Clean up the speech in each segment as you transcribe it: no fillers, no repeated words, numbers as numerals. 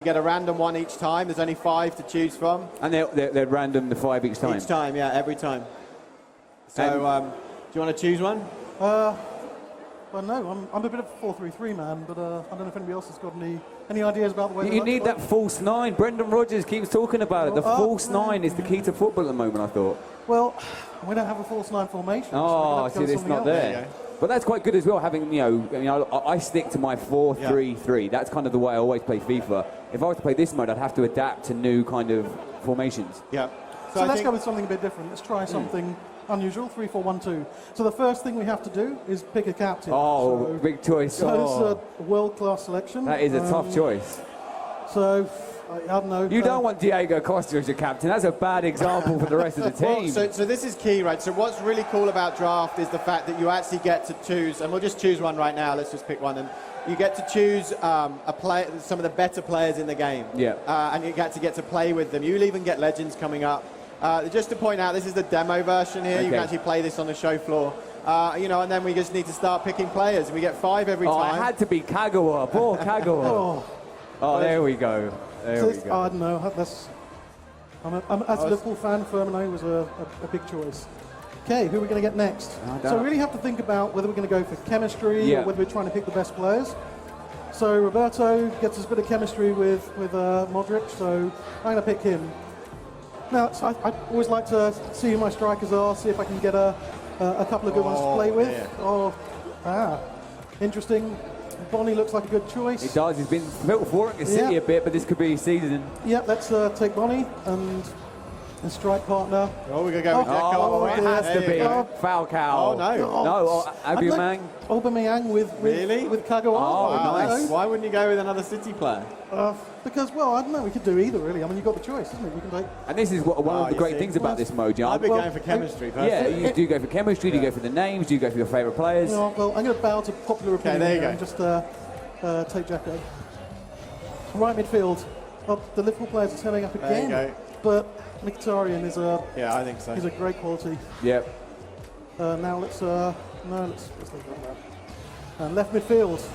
get a random one each time. There's only 5 to choose from. And they're random, the 5 each time? Each time, yeah, every time. So, do you want to choose one? Well, no, I'm a bit of a 4-3-3 man, but I don't know if anybody else has got any ideas about the way You need that false 9. Brendan Rodgers keeps talking about it. The false 9 is the key to football at the moment, I thought. Well, we don't have a false 9 formation. Oh, so see, it's not there. But that's quite good as well, having, I stick to my 4-3-3. That's kind of the way I always play FIFA. If I was to play this mode, I'd have to adapt to new kind of formations. Yeah. So let's go with something a bit different. Let's try something unusual, 3-4-1-2. So the first thing we have to do is pick a captain. Oh, so, big choice. So this is a world-class selection. That is a tough choice. So, I don't know. You don't want Diego Costa as your captain. That's a bad example for the rest of the team. Well, so this is key, right? So what's really cool about draft is the fact that you actually get to choose, and we'll just choose one right now. Let's just pick one. And you get to choose some of the better players in the game. Yeah. And you get to play with them. You'll even get legends coming up. Just to point out, this is the demo version here. Okay. You can actually play this on the show floor. And then we just need to start picking players. We get 5 every time. It had to be Kagawa. Poor Kagawa. Oh, there we go. There we go. I don't know. As a Liverpool fan, Firmino was a big choice. Okay, who are we going to get next? So we really have to think about whether we're going to go for chemistry or whether we're trying to pick the best players. So Roberto gets us a bit of chemistry with Modric, so I'm going to pick him. Now, so I always like to see who my strikers are, see if I can get a couple of good ones to play with. Yeah. Interesting. Bonnie looks like a good choice. He does. He's been built for it. City a bit, but this could be his season. Yeah, let's take Bonnie and strike partner. Oh, we're going to go with Deco. Oh, it has to be. Falcao. Oh, no. No, Aubameyang. Aubameyang with Kagawa. Oh, nice. Why wouldn't you go with another City player? Because, well, I don't know. We could do either, really. I mean, you've got the choice, isn't it? You can take. And this is one of the great things about this mode. I've been going for chemistry. Yeah, you do go for chemistry. Do you go for the names? Do you go for your favourite players? Well, I'm going to bow to popular opinion. Okay, there you go. And just take Jacko. Right midfield. Well, the Liverpool players are turning up again. There you go. But Mkhitaryan is I think so. He's a great quality. Yep. Now let's think about that. And left midfield.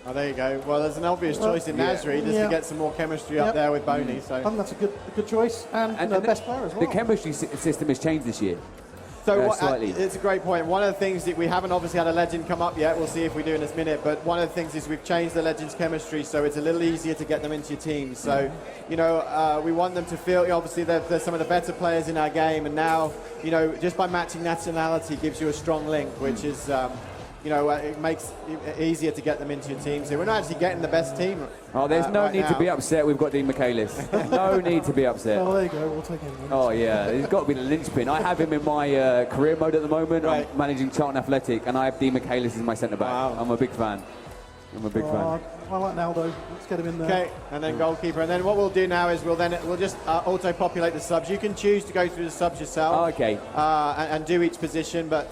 Oh, there you go. Well, there's an obvious choice in Nasri just to get some more chemistry up there with Boney. So I think that's a good choice, and the best player as well. The chemistry system has changed this year. So slightly. It's a great point. One of the things that we haven't obviously had a legend come up yet. We'll see if we do in this minute. But one of the things is we've changed the legends' chemistry, so it's a little easier to get them into your team. So, we want them to feel. Obviously, they're some of the better players in our game, and now, just by matching nationality gives you a strong link, which is. It makes it easier to get them into your team. So we're not actually getting the best team. Oh, there's no need to be upset. We've got Dean Michaelis. No need to be upset. Oh, there you go. We'll take him. Oh, yeah. He's got to be the linchpin. I have him in my career mode at the moment. Right. I'm managing Charlton Athletic, and I have Dean Michaelis as my centre-back. Wow. I'm a big fan. I like Naldo. Let's get him in there. Okay, and then goalkeeper. And then what we'll do now is we'll just auto-populate the subs. You can choose to go through the subs yourself. Oh, okay. And do each position, but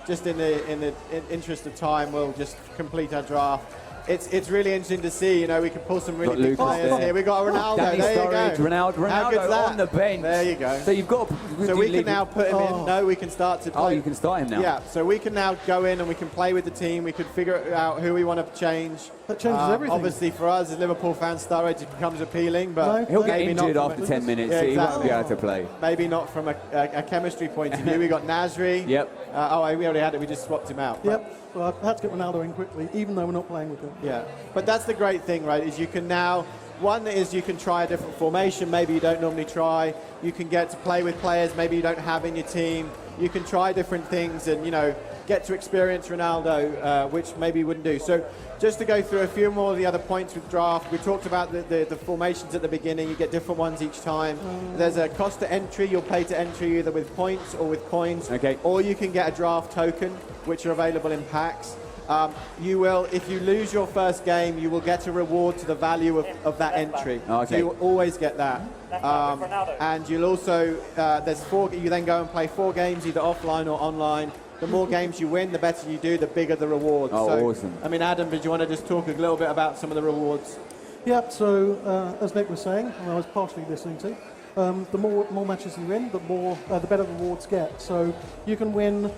just in the interest of time, we'll just complete our draft. It's really interesting to see. We can pull some really big players here. We've got Ronaldo. Danny there Sturridge, you go. Ronaldo on the bench. There you go. So you've got. So we can now put him in. No, we can start to play. Oh, you can start him now. Yeah. So we can now go in and we can play with the team. We can figure out who we want to change. That changes everything. Obviously, for us as Liverpool fans, Sturridge becomes appealing, but he'll get injured after 10 minutes. Yeah, so he won't be able to play. Maybe not from a chemistry point of view. We got Nasri. Yep. We already had it. We just swapped him out. Yep. Well, I had to get Ronaldo in quickly, even though we're not playing with him. Yeah, but that's the great thing, right, is you can now, one is you can try a different formation, maybe you don't normally try. You can get to play with players maybe you don't have in your team. You can try different things and, get to experience Ronaldo, which maybe you wouldn't do. So just to go through a few more of the other points with draft, we talked about the formations at the beginning. You get different ones each time. There's a cost to entry. You'll pay to entry either with points or with coins. Okay. Or you can get a draft token, which are available in packs. You will, if you lose your first game, you will get a reward to the value of that entry. Okay. So you will always get that. And you'll also, you then go and play 4 games, either offline or online. The more games you win, the better you do, the bigger the rewards. Oh, awesome. I mean, Adam, did you want to just talk a little bit about some of the rewards? Yeah, so as Nick was saying, and I was partially listening to, the more matches you win, the better rewards get. So you can win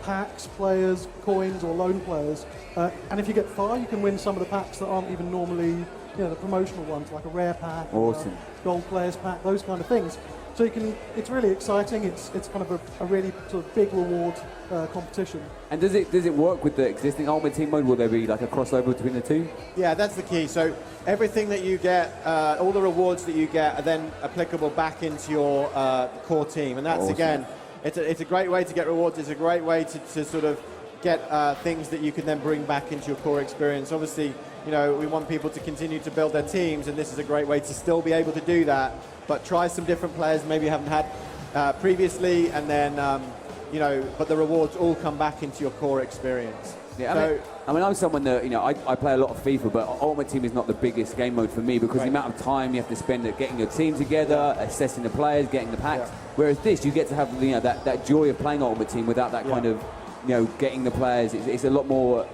packs, players, coins, or loan players. And if you get far, you can win some of the packs that aren't even normally the promotional ones like a rare pack, Awesome. gold players pack, those kind of things. So it's really exciting. It's kind of a really sort of big reward competition. And does it work with the existing Ultimate Team mode? Will there be like a crossover between the two? Yeah, that's the key. So everything that you get, all the rewards that you get are then applicable back into your core team. And that's, awesome. Again, it's a great way to get rewards. It's a great way to sort of get things that you can then bring back into your core experience. Obviously, we want people to continue to build their teams, and this is a great way to still be able to do that, but try some different players maybe you haven't had previously, and then, but the rewards all come back into your core experience. Yeah, so, I'm someone that, I play a lot of FIFA, but Ultimate Team is not the biggest game mode for me because the amount of time you have to spend at getting your team together, assessing the players, getting the packs. Whereas this, you get to have that joy of playing Ultimate Team without that kind of, getting the players. It's a lot more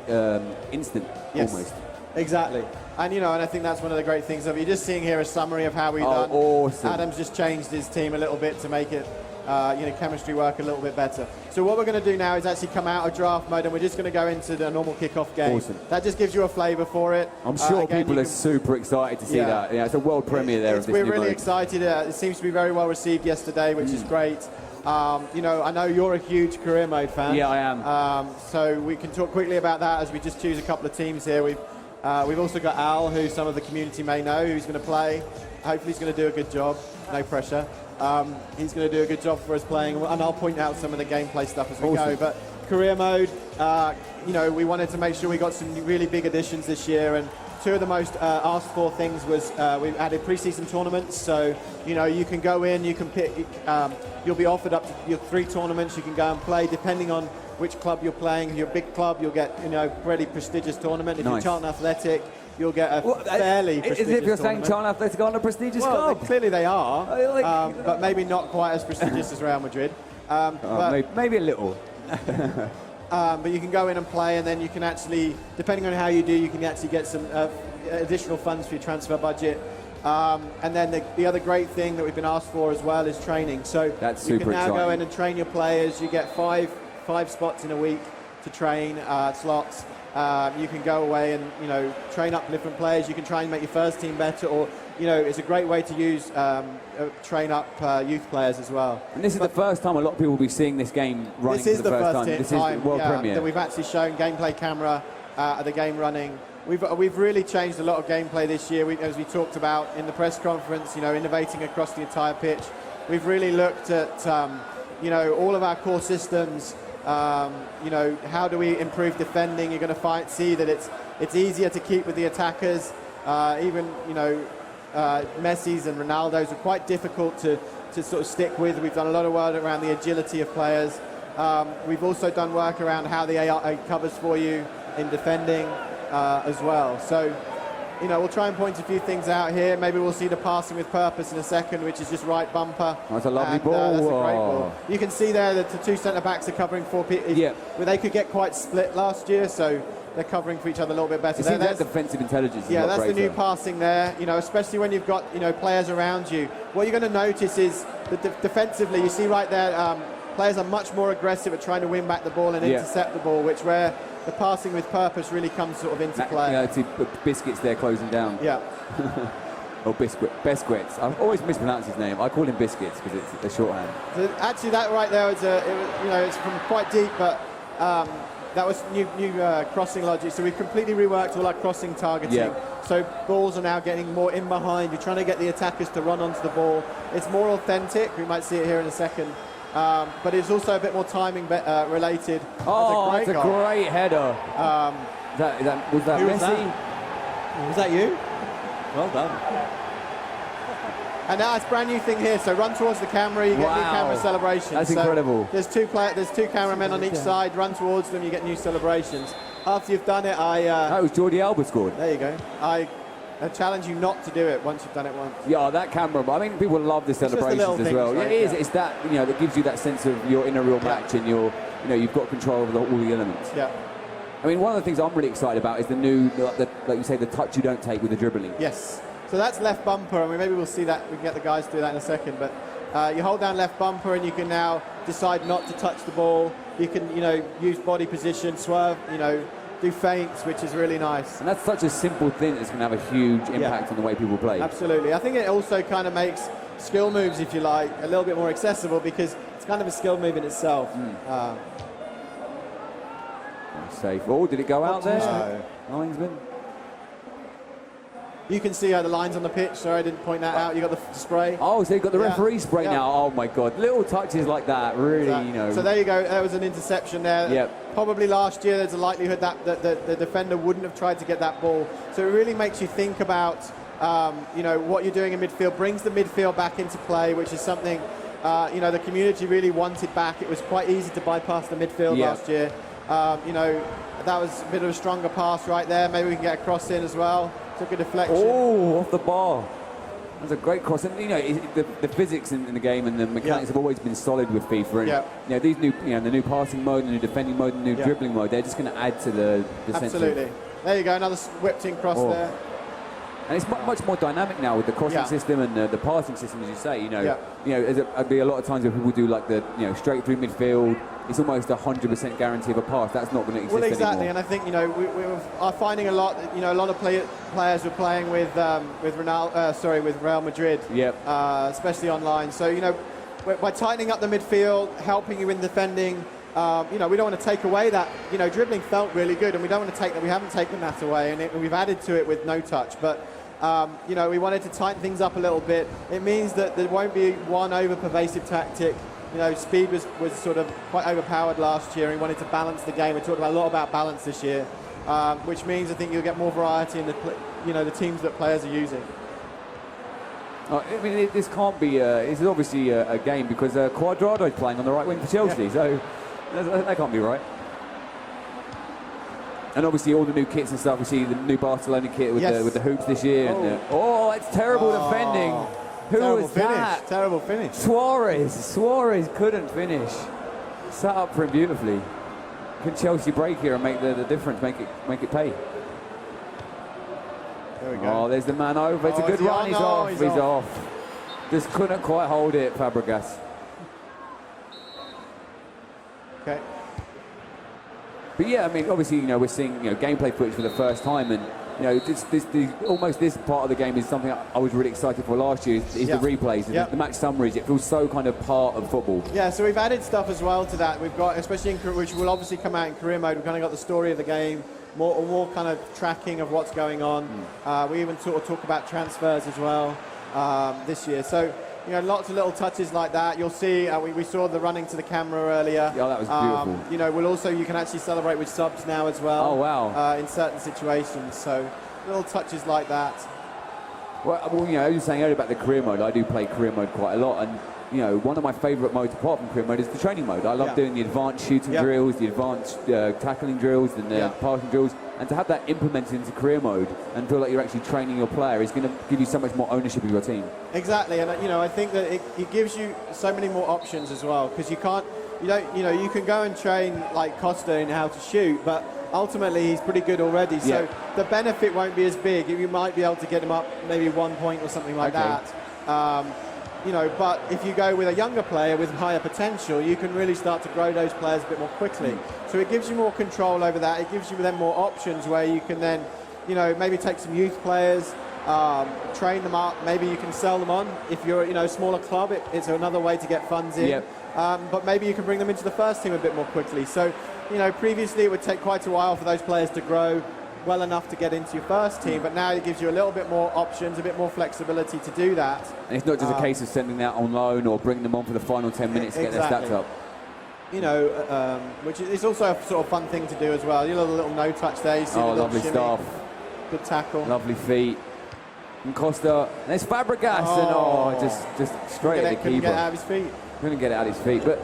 instant, almost. Exactly. And, and I think that's one of the great things of it. You're just seeing here a summary of how we've done. Awesome. Adam's just changed his team a little bit to make it, chemistry work a little bit better. So what we're going to do now is actually come out of draft mode, and we're just going to go into the normal kickoff game. Awesome. That just gives you a flavour for it. I'm sure again, people are super excited to see that. Yeah, it's a world premiere there of this We're new really mode. excited. It seems to be very well received yesterday, which is great. I know you're a huge career mode fan. Yeah, I am. So we can talk quickly about that as we just choose a couple of teams here. We've also got Al, who some of the community may know, who's going to play. Hopefully he's going to do a good job. No pressure. He's going to do a good job for us playing, and I'll point out some of the gameplay stuff as we go. But career mode, we wanted to make sure we got some really big additions this year, and two of the most asked for things was we've added pre-season tournaments. So, you can go in, you can pick, you'll be offered up to your 3 tournaments. You can go and play depending on which club you're playing. If you're a big club, you'll get, really prestigious tournament. If you're Charlton Athletic, you'll get a fairly prestigious As if you're saying tournament. Charlton Athletic aren't a prestigious club. Clearly they are, but maybe not quite as prestigious as Real Madrid. Maybe a little. But you can go in and play, and then you can actually, depending on how you do, you can actually get some additional funds for your transfer budget. And then the other great thing that we've been asked for as well is training. So that's you can now exciting. go in and train your players. You get five spots in a week to train, slots. You can go away and train up different players. You can try and make your first team better, or it's a great way to use train up youth players as well. And this is the first time a lot of people will be seeing this game running for the first time. This is the world premiere that we've actually shown gameplay camera the game running. We've really changed a lot of gameplay this year. As we talked about in the press conference, innovating across the entire pitch. We've really looked at all of our core systems. How do we improve defending? You're going to see that it's easier to keep with the attackers. Even Messi's and Ronaldo's are quite difficult to sort of stick with. We've done a lot of work around the agility of players. We've also done work around how the AI covers for you in defending as well. So, we'll try and point a few things out here. Maybe we'll see the passing with purpose in a second, which is just right bumper. That's a lovely ball. That's a great ball. You can see there that the 2 centre-backs are covering 4 people. Yeah. Well, they could get quite split last year, so they're covering for each other a little bit better. You see that defensive intelligence is yeah, a lot that's the new greater. passing there, especially when you've got, players around you. What you're going to notice is that defensively, you see right there, players are much more aggressive at trying to win back the ball and intercept the ball, where the passing with purpose really comes sort of into play. See Biscuits there closing down. Yeah. Or Biscuits. I've always mispronounced his name. I call him Biscuits because it's a shorthand. So actually, that right there is it's from quite deep, but that was new crossing logic. So we've completely reworked all our crossing targeting. Yeah. So balls are now getting more in behind. You're trying to get the attackers to run onto the ball. It's more authentic. We might see it here in a second. But it's also a bit more timing related. Oh, that's a great header. Was that Messi? Was that you? Well done. And now it's a brand new thing here. So run towards the camera, you get new camera celebrations. That's incredible. There's two cameramen on each side. Run towards them, you get new celebrations. After you've done it, that was Jordi Alba scored. There you go. I challenge you not to do it once you've done it once. Yeah, that camera. I mean, people love the celebrations as well. Right? Yeah, it is. It's that that gives you that sense of you're in a real match and you've got control over all the elements. Yeah. I mean, one of the things I'm really excited about is the new, like you say, the touch you don't take with the dribbling. Yes. So that's left bumper. I mean, maybe we'll see that. We can get the guys to do that in a second. But you hold down left bumper and you can now decide not to touch the ball. You can, use body position, swerve, do feints, which is really nice. And that's such a simple thing that's going to have a huge impact on the way people play. Absolutely. I think it also kind of makes skill moves, if you like, a little bit more accessible because it's kind of a skill move in itself. Safe. Oh, did it go out there? No. Linesman. You can see the lines on the pitch. Sorry, I didn't point that out. You got the spray. Oh, so you've got the referee spray now. Oh my God, little touches like that, really, you know. So there you go. There was an interception there. Yep. Probably last year, there's a likelihood that the defender wouldn't have tried to get that ball. So it really makes you think about, you know, what you're doing in midfield. Brings the midfield back into play, which is something, you know, the community really wanted back. It was quite easy to bypass the midfield last year. You know, that was a bit of a stronger pass right there. Maybe we can get a cross in as well. Took a deflection. Oh, off the bar. That's a great cross. And, you know, the physics in the game and the mechanics have always been solid with FIFA. And, you know, these new, you know, the new passing mode, the new defending mode, the new dribbling mode, they're just going to add to the Absolutely. There you go, another whipped in cross there. And it's much more dynamic now with the crossing system and the passing system, as you say. You know, there'll be a lot of times where people do like the straight through midfield. It's almost 100% guarantee of a pass. That's not going to exist Well, exactly, anymore. And I think we are finding a lot. You know, a lot of players were playing with Real Madrid. Especially online. So you know, by tightening up the midfield, helping you in defending. You know, we don't want to take away that. You know, dribbling felt really good, and we don't want to take that. We haven't taken that away, and we've added to it with no touch. But you know, we wanted to tighten things up a little bit. It means that there won't be one over-pervasive tactic. You know, speed was sort of quite overpowered last year, and we wanted to balance the game. We talked a lot about balance this year, which means I think you'll get more variety in the teams that players are using. I mean, this can't be. This is obviously a game because Cuadrado is playing on the right wing for Chelsea, so that can't be right. And obviously all the new kits and stuff. We see the new Barcelona kit with the hoops this year. And that's terrible defending. Who was that? Terrible finish. Suarez couldn't finish. Set up for him beautifully. Can Chelsea break here and make the difference? Make it pay. There we go. Oh, there's the man over. It's a good run. He's off. He's off. Just couldn't quite hold it, Fabregas. Okay. But yeah, I mean, obviously, you know, we're seeing gameplay footage for the first time, and you know, almost this part of the game is something I was really excited for last year. Is the replays, the match summaries. It feels so kind of part of football. Yeah, so we've added stuff as well to that. We've got, especially which will obviously come out in career mode. We've kind of got the story of the game, more kind of tracking of what's going on. We even sort of talk about transfers as well this year. So. You know, lots of little touches like that. You'll see, we saw the running to the camera earlier. Yeah, that was beautiful. You know, you can actually celebrate with subs now as well. Oh, wow. In certain situations. So, little touches like that. Well, you know, I was saying earlier about the career mode. I do play career mode quite a lot. And, you know, one of my favourite modes apart from career mode is the training mode. I love doing the advanced shooting drills, the advanced tackling drills, and the passing drills. And to have that implemented into career mode and feel like you're actually training your player is going to give you so much more ownership of your team. Exactly, and you know, I think that it gives you so many more options as well, because you can go and train like Costa in how to shoot, but ultimately he's pretty good already. So the benefit won't be as big. You might be able to get him up maybe 1 point or something like that. You know, but if you go with a younger player with higher potential, you can really start to grow those players a bit more quickly. So it gives you more control over that. It gives you then more options where you can then, you know, maybe take some youth players, train them up. Maybe you can sell them on. If you're, you know, a smaller club, it's another way to get funds in. But maybe you can bring them into the first team a bit more quickly. So, you know, previously it would take quite a while for those players to grow well enough to get into your first team, but now it gives you a little bit more options, a bit more flexibility to do that. And it's not just a case of sending that on loan or bringing them on for the final 10 minutes to get their stats up. You know, which is also a sort of fun thing to do as well. You know, the little no touch there. You see the lovely shimmy. stuff. Good tackle. Lovely feet. And Costa, and there's Fabregas, and just straight at the keeper. Couldn't get it out of his feet. Couldn't get it out of his feet. But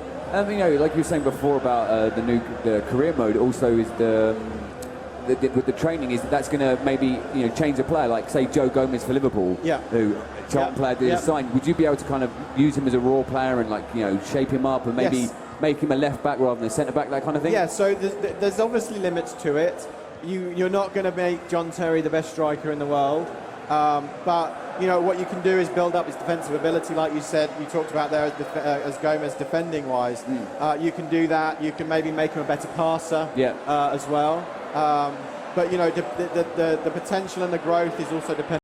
you know, like you were saying before about the career mode, also is with the training is that's going to maybe change a player, like say Joe Gomez for Liverpool, who Charlton player did sign. Would you be able to kind of use him as a raw player and shape him up and maybe make him a left back rather than a centre back, that kind of thing? Yeah. So there's obviously limits to it. You're not going to make John Terry the best striker in the world, but you know what you can do is build up his defensive ability, like you said. You talked about there as Gomez defending wise. You can do that. You can maybe make him a better passer as well. But you know, the potential and the growth is also dependent